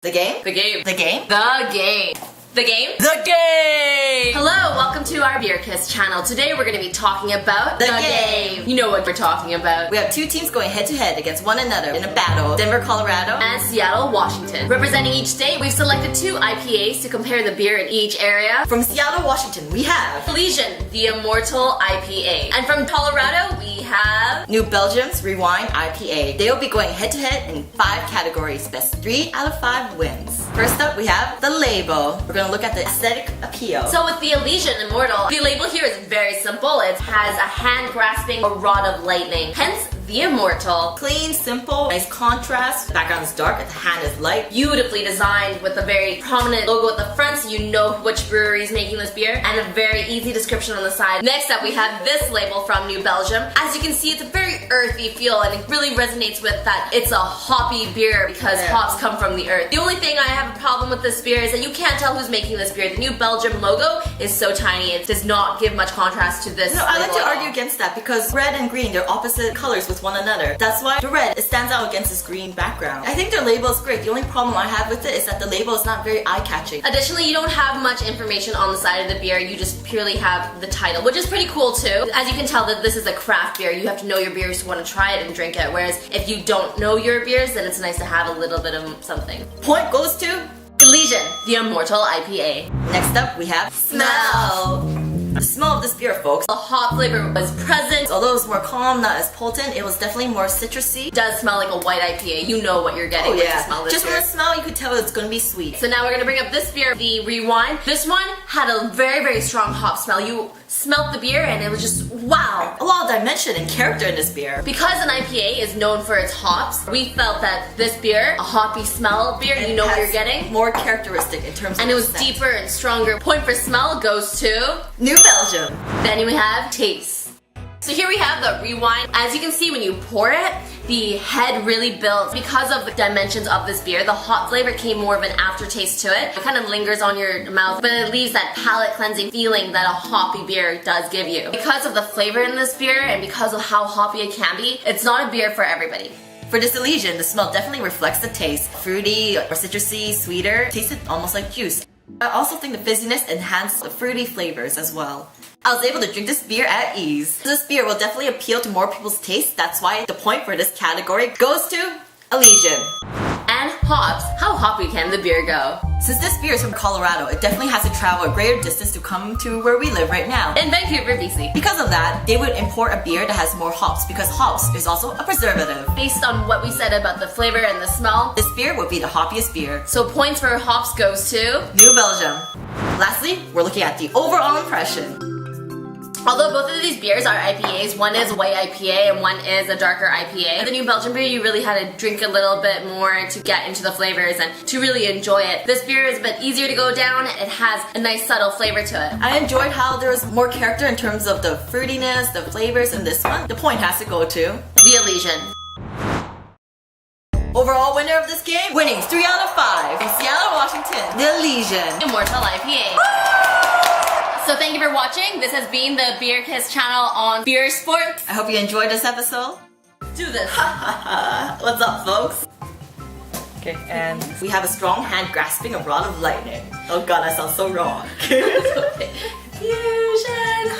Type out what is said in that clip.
The game? The game. The game? The game. The game? The game! Hello, welcome to our Beer Kiss channel. Today we're going to be talking about the game. You know what we're talking about. We have two teams going head to head against one another in a battle. Denver, Colorado and Seattle, Washington. Representing each state, we've selected two IPAs to compare the beer in each area. From Seattle, Washington, we have Elysian, the Immortal IPA. And from Colorado, we have New Belgium's Rewind IPA. They will be going head to head in 5 categories. Best 3 out of 5 wins. First up, we have the label. We're going to look at the aesthetic appeal. So with the Elysian Immortal, the label here is very simple. It has a hand grasping a rod of lightning. Hence, the Immortal. Clean, simple, nice contrast. The background is dark, the hand is light. Beautifully designed with a very prominent logo at the front so you know which brewery is making this beer, and a very easy description on the side. Next up, we have this label from New Belgium. As you can see, it's a very earthy feel, and it really resonates with that it's a hoppy beer because hops come from the earth. The only thing I have a problem with this beer is that you can't tell who's making this beer. The New Belgium logo is so tiny, it does not give much contrast to this. No, I like to argue against that because red and green, they're opposite colors with one another. That's why the red, it stands out against this green background. I think their label is great. The only problem I have with it is that the label is not very eye-catching. Additionally, you don't have much information on the side of the beer. You just purely have the title, which is pretty cool too. As you can tell that this is a craft beer, you have to know your beers to want to try it and drink it. Whereas if you don't know your beers, then it's nice to have a little bit of something. Point goes to Elysian, the Immortal IPA. Next up, we have smell. The smell of this beer, folks. The hop flavor was present. Although it was more calm, not as potent, it was definitely more citrusy. It does smell like a white IPA. You know what you're getting when you smell this Just beer. from the smell, you could tell it's going to be sweet. So now we're going to bring up this beer, the Rewind. This one had a very, very strong hop smell. You smelled the beer and it was just wow. A lot of dimension and character in this beer. Because an IPA is known for its hops, we felt that this beer, a hoppy smell beer, you know what you're getting. More characteristic in terms of and it was deeper and stronger. Point for smell goes to New Belgium. Then we have taste. So here we have the Rewind. As you can see, when you pour it, the head really builds. Because of the dimensions of this beer, the hop flavor came more of an aftertaste to it. It kind of lingers on your mouth, but it leaves that palate cleansing feeling that a hoppy beer does give you. Because of the flavor in this beer and because of how hoppy it can be, it's not a beer for everybody. For this Elysian, the smell definitely reflects the taste. Fruity or citrusy, sweeter, tasted almost like juice. I also think the fizziness enhanced the fruity flavors as well. I was able to drink this beer at ease. This beer will definitely appeal to more people's taste. That's why the point for this category goes to Elysian. And hops. How hoppy can the beer go? Since this beer is from Colorado, it definitely has to travel a greater distance to come to where we live right now. In Vancouver, BC. Because of that, they would import a beer that has more hops because hops is also a preservative. Based on what we said about the flavor and the smell, this beer would be the hoppiest beer. So points for hops goes to New Belgium. Lastly, we're looking at the overall impression. Although both of these beers are IPAs, one is a white IPA and one is a darker IPA. The New Belgium beer, you really had to drink a little bit more to get into the flavors and to really enjoy it. This beer is a bit easier to go down. It has a nice subtle flavor to it. I enjoyed how there was more character in terms of the fruitiness, the flavors in this one. The point has to go to the Elysian. Overall winner of this game, winning 3 out of 5 from Seattle, Washington, the Elysian Immortal IPA. So thank you for watching. This has been the Beer Kiss channel on Beer Sports. I hope you enjoyed this episode. Do this. What's up, folks? Okay, and we have a strong hand grasping a rod of lightning. Oh god, I sound so wrong. Fusion.